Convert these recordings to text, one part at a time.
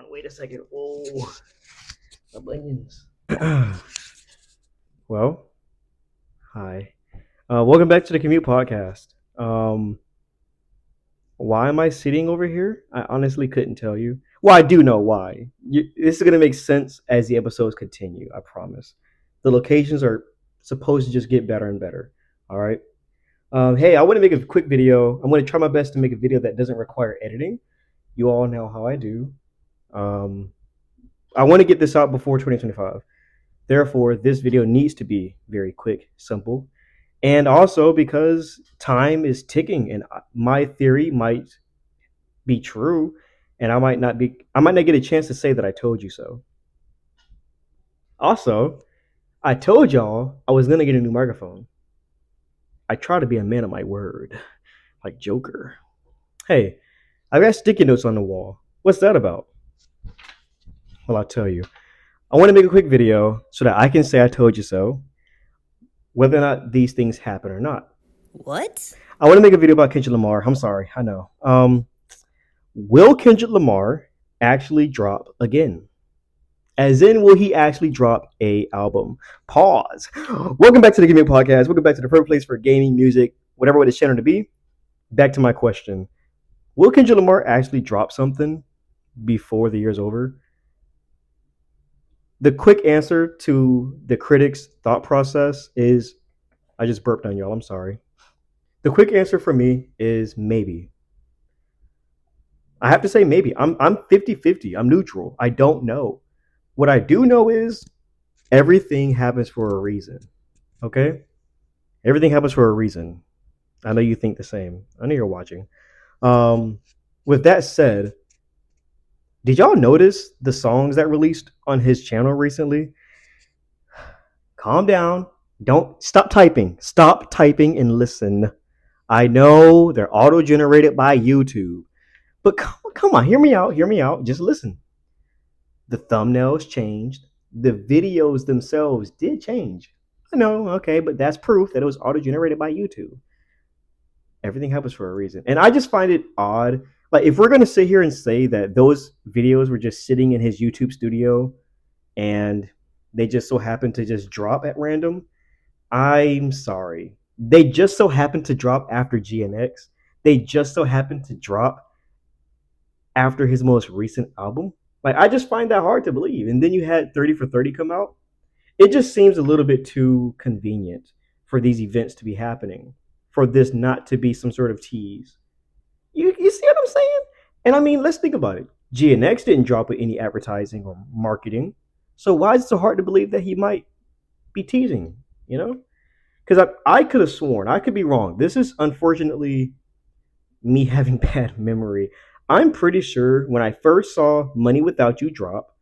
on. Wait a second. Oh, my bunions. Well, hi. Welcome back to the Commute podcast. Why am I sitting over here? I honestly couldn't tell you. Well, I do know why. This is going to make sense as the episodes continue, I promise. The locations are supposed to just get better and better. All right. Hey, I want to make a quick video. I'm going to try my best to make a video that doesn't require editing. You all know how I do. Um, I want to get this out before 2025. Therefore, this video needs to be very quick, simple, and also because time is ticking and my theory might be true and I might not get a chance to say that I told you so. Also, I told y'all I was going to get a new microphone. I try to be a man of my word, like Joker. Hey, I've got sticky notes on the wall. What's that about? Well, I'll tell you. I want to make a quick video so that I can say I told you so, whether or not these things happen or not. What? I want to make a video about Kendrick Lamar. I'm sorry, I know. Will Kendrick Lamar actually drop again? As in, will he actually drop a album? Pause. Welcome back to the Commute podcast. Welcome back to the perfect place for gaming, music, whatever way this channel to be. Back to my question: will Kendrick Lamar actually drop something before the year's over? The quick answer to the critics' thought process is, I just burped on y'all. I'm sorry. The quick answer for me is maybe. I have to say maybe. I'm 50-50. I'm neutral. I don't know. What I do know is everything happens for a reason. Okay? Everything happens for a reason. I know you think the same. I know you're watching. With that said, did y'all notice the songs that released on his channel recently? Calm down. Don't stop typing. Stop typing and listen. I know they're auto generated by YouTube. But come on, hear me out. Hear me out. Just listen. The thumbnails changed. The videos themselves did change. I know, okay, but that's proof that it was auto generated by YouTube. Everything happens for a reason. And I just find it odd. Like, if we're going to sit here and say that those videos were just sitting in his YouTube studio and they just so happened to just drop at random, I'm sorry. They just so happened to drop after GNX. They just so happened to drop after his most recent album. Like, I just find that hard to believe. And then you had 30 for 30 come out. It just seems a little bit too convenient for these events to be happening, for this not to be some sort of tease. You see what I'm saying? And I mean, let's think about it. GNX didn't drop with any advertising or marketing. So why is it so hard to believe that he might be teasing, you know? Because I could have sworn, I could be wrong. This is unfortunately me having bad memory. I'm pretty sure when I first saw Money Without You drop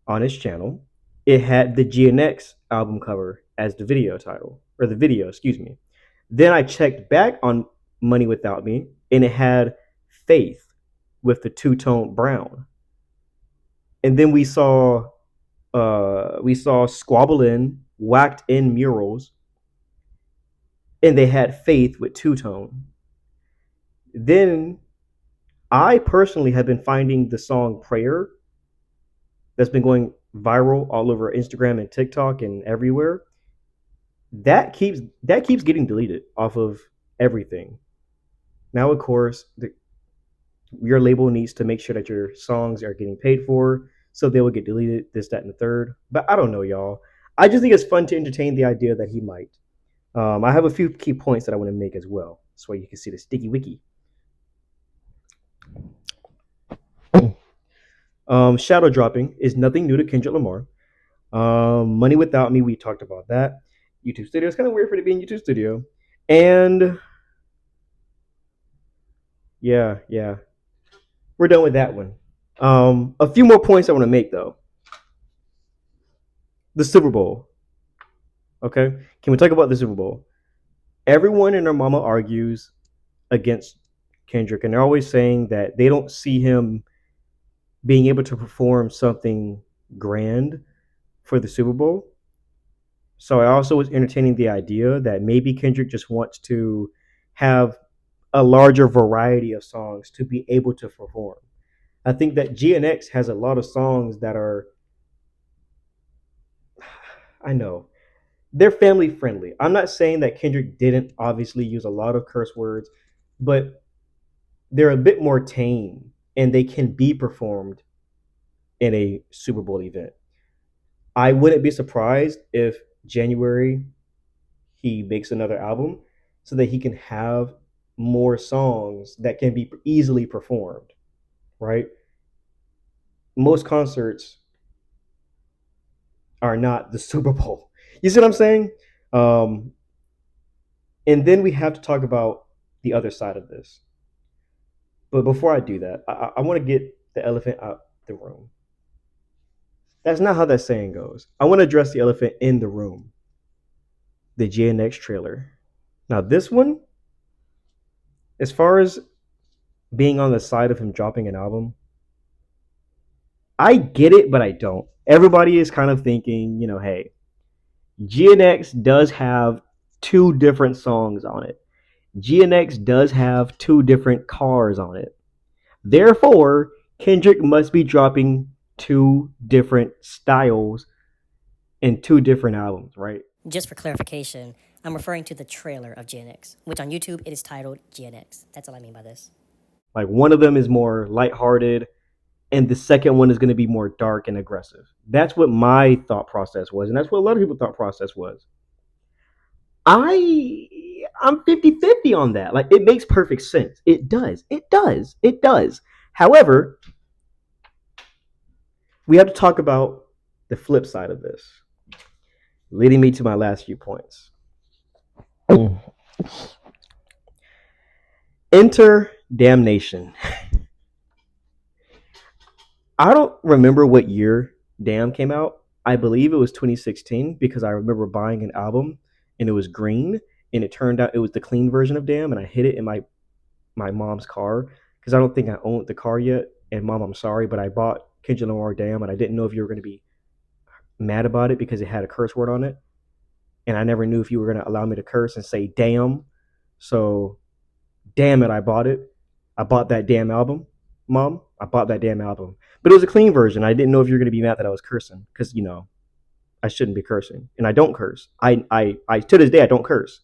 on his channel, it had the GNX album cover as the video title, or the video, excuse me. Then I checked back on Money Without Me, and it had Faith with the two-tone brown. And then we saw Squabble In, Whacked In Murals, and they had Faith with two-tone. Then I personally have been finding the song Prayer that's been going viral all over Instagram and TikTok and everywhere. That keeps getting deleted off of everything. Now, of course, your label needs to make sure that your songs are getting paid for, so they will get deleted, this, that, and the third. But I don't know, y'all. I just think it's fun to entertain the idea that he might. I have a few key points that I want to make as well, so you can see the sticky wiki. Shadow dropping is nothing new to Kendrick Lamar. Money Without Me, we talked about that. YouTube Studio, it's kind of weird for it to be in YouTube Studio. And yeah, we're done with that one. A few more points I want to make though. The Super Bowl. Okay, can we talk about the Super Bowl? Everyone and their mama argues against Kendrick, and they're always saying that they don't see him being able to perform something grand for the Super Bowl. So I also was entertaining the idea that maybe Kendrick just wants to have a larger variety of songs to be able to perform. I think that GNX has a lot of songs that are, I know, they're family friendly. I'm not saying that Kendrick didn't obviously use a lot of curse words, but they're a bit more tame and they can be performed in a Super Bowl event. I wouldn't be surprised if January he makes another album so that he can have more songs that can be easily performed, right? Most concerts are not the Super Bowl. You see what I'm saying? Um, and then we have to talk about the other side of this. But before I do that, I want to get the elephant out the room. That's not how that saying goes. I want to address the elephant in the room, the GNX trailer. Now, this one, as far as being on the side of him dropping an album, I get it, but I don't. Everybody is kind of thinking, hey, GNX does have two different songs on it. GNX does have two different cars on it. Therefore, Kendrick must be dropping two different styles in two different albums, right? Just for clarification, I'm referring to the trailer of GNX, which on YouTube it is titled GNX. That's all I mean by this. Like one of them is more lighthearted, and the second one is going to be more dark and aggressive. That's what my thought process was, and that's what a lot of people thought process was. I'm 50-50 on that. Like it makes perfect sense. It does. It does. It does. However, we have to talk about the flip side of this, leading me to my last few points. Enter Damnation. I don't remember what year Damn came out. I believe it was 2016 because I remember buying an album and it was green and it turned out it was the clean version of Damn and I hid it in my mom's car because I don't think I owned the car yet. And mom, I'm sorry, but I bought Kendrick Lamar Damn and I didn't know if you were going to be mad about it because it had a curse word on it. And I never knew if you were going to allow me to curse and say damn. So, damn it, I bought it. I bought that damn album, mom. I bought that damn album. But it was a clean version. I didn't know if you were going to be mad that I was cursing because, I shouldn't be cursing. And I don't curse. I to this day, I don't curse.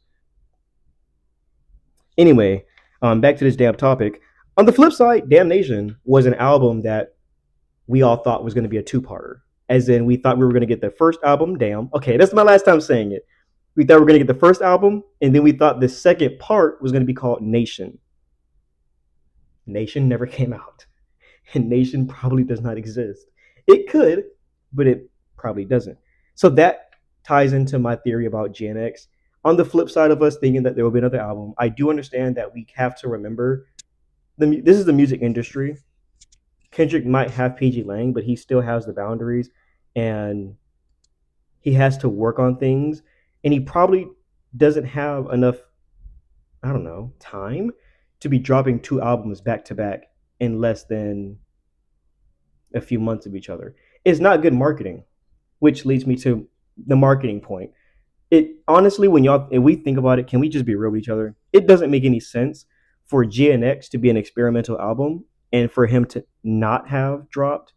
Anyway, back to this damn topic. On the flip side, Damnation was an album that we all thought was going to be a two-parter. As in, we thought we were going to get the first album, Damn. Okay, that's my last time saying it. We thought we were going to get the first album, and then we thought the second part was going to be called Nation. Nation never came out, and Nation probably does not exist. It could, but it probably doesn't. So that ties into my theory about Gen X. On the flip side of us thinking that there will be another album, I do understand that we have to remember this is the music industry. Kendrick might have PG Lang, but he still has the boundaries and he has to work on things. And he probably doesn't have enough, I don't know, time to be dropping two albums back to back in less than a few months of each other. It's not good marketing, which leads me to the marketing point. It honestly, when y'all if we think about it, can we just be real with each other? It doesn't make any sense for GNX to be an experimental album and for him to not have dropped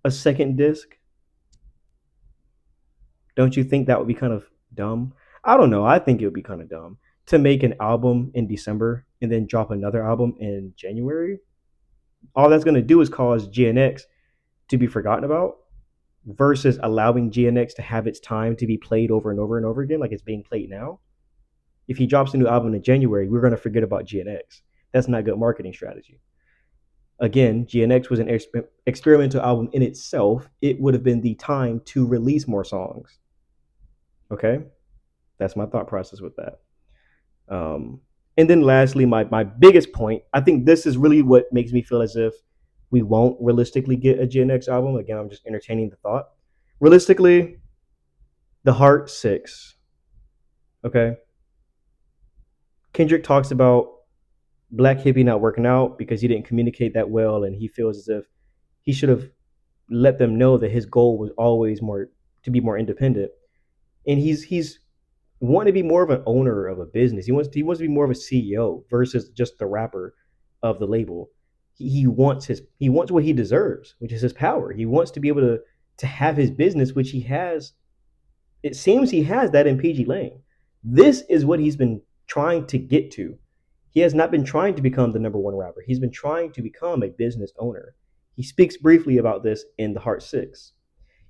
a second disc. Don't you think that would be kind of dumb? I don't know. I think it would be kind of dumb to make an album in December and then drop another album in January. All that's going to do is cause GNX to be forgotten about versus allowing GNX to have its time to be played over and over and over again like it's being played now. If he drops a new album in January, we're going to forget about GNX. That's not good marketing strategy. Again, GNX was an experimental album in itself. It would have been the time to release more songs. Okay? That's my thought process with that. And then lastly, my biggest point, I think this is really what makes me feel as if we won't realistically get a Gen X album. Again, I'm just entertaining the thought. Realistically, The Heart 6. Okay? Kendrick talks about Black Hippie not working out because he didn't communicate that well and he feels as if he should have let them know that his goal was always more to be more independent. And he's wanting to be more of an owner of a business. He wants to be more of a CEO versus just the rapper of the label. He wants what he deserves, which is his power. He wants to be able to have his business, which he has. It seems he has that in PG Lane. This is what he's been trying to get to. He has not been trying to become the number one rapper. He's been trying to become a business owner. He speaks briefly about this in The Heart Six.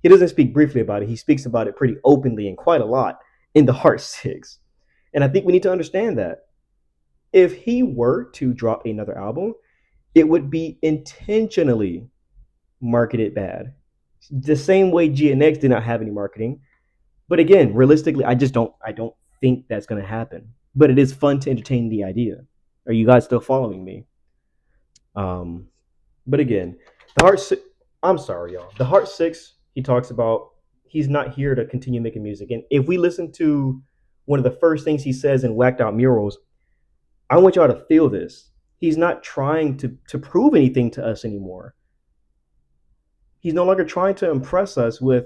He doesn't speak briefly about it. He speaks about it pretty openly and quite a lot in The Heart Six. And I think we need to understand that if he were to drop another album, it would be intentionally marketed bad. The same way GNX did not have any marketing. But again, realistically, I don't think that's gonna happen. But it is fun to entertain the idea. Are you guys still following me? Um, but again, the heart. I'm sorry, y'all. The Heart Six. He talks about he's not here to continue making music. And if we listen to one of the first things he says in Whacked Out Murals, I want y'all to feel this. He's not trying to prove anything to us anymore. He's no longer trying to impress us with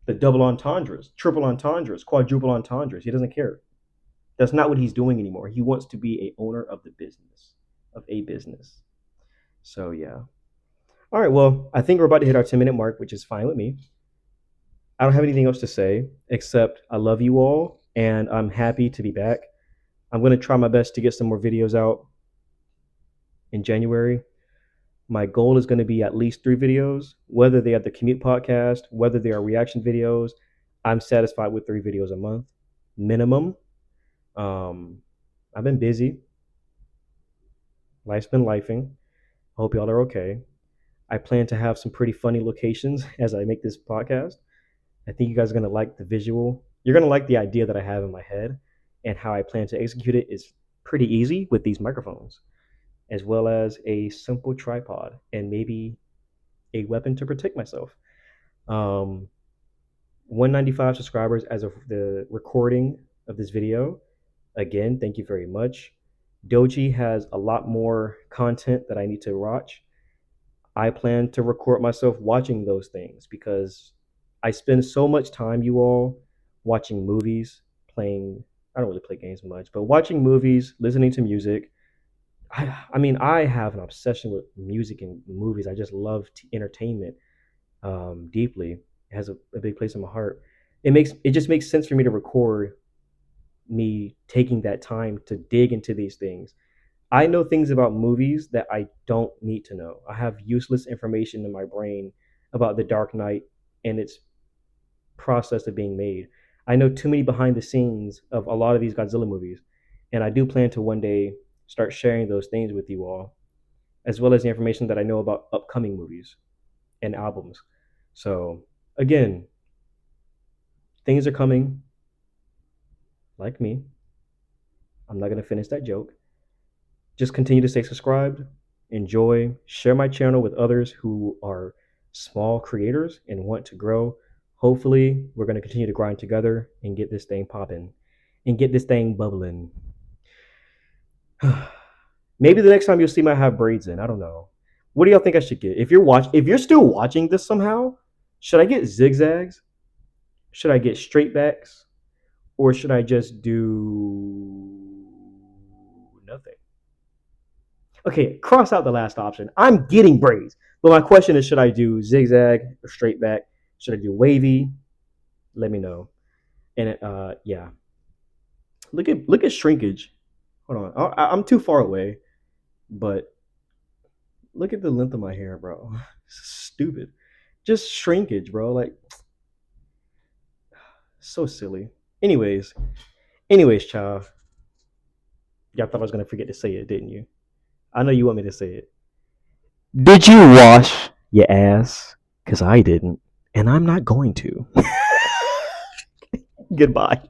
the double entendres, triple entendres, quadruple entendres. He doesn't care. That's not what he's doing anymore. He wants to be a owner of the business, of a business. So yeah. All right. Well, I think we're about to hit our 10-minute mark, which is fine with me. I don't have anything else to say except I love you all and I'm happy to be back. I'm going to try my best to get some more videos out in January. My goal is going to be at least 3 videos, whether they are the Commute podcast, whether they are reaction videos. I'm satisfied with 3 videos a month minimum. Um, I've been busy. Life's been lifing. Hope y'all are okay. I plan to have some pretty funny locations as I make this podcast. I think you guys are going to like the visual. You're going to like the idea that I have in my head, and how I plan to execute it is pretty easy with these microphones, as well as a simple tripod and maybe a weapon to protect myself. Um, 195 subscribers as of the recording of this video. Again, thank you very much. Doji has a lot more content that I need to watch. I plan to record myself watching those things because I spend so much time, you all, watching movies, playing. I don't really play games much, but watching movies, listening to music. I mean, I have an obsession with music and movies. I just love entertainment deeply. It has a big place in my heart. It just makes sense for me to record me taking that time to dig into these things. I know things about movies that I don't need to know. I have useless information in my brain about The Dark Knight and its process of being made. I know too many behind the scenes of a lot of these Godzilla movies, and I do plan to one day start sharing those things with you all, as well as the information that I know about upcoming movies and albums. So, again, things are coming like me. I'm not going to finish that joke. Just continue to stay subscribed, enjoy, share my channel with others who are small creators and want to grow. Hopefully, we're going to continue to grind together and get this thing popping and get this thing bubbling. Maybe the next time you'll see me have braids in. I don't know. What do y'all think I should get? If you're still watching this somehow, should I get zigzags? Should I get straight backs? Or should I just do nothing? Okay, cross out the last option. I'm getting braids. But my question is, should I do zigzag or straight back? Should I do wavy? Let me know. And yeah, look at shrinkage. Hold on, I'm too far away, but look at the length of my hair, bro. Stupid. Just shrinkage, bro. Like, so silly. Anyways, child. Y'all thought I was gonna forget to say it, didn't you? I know you want me to say it. Did you wash your ass? Because I didn't, and I'm not going to. Goodbye.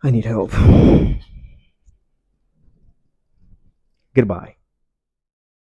I need help. Goodbye.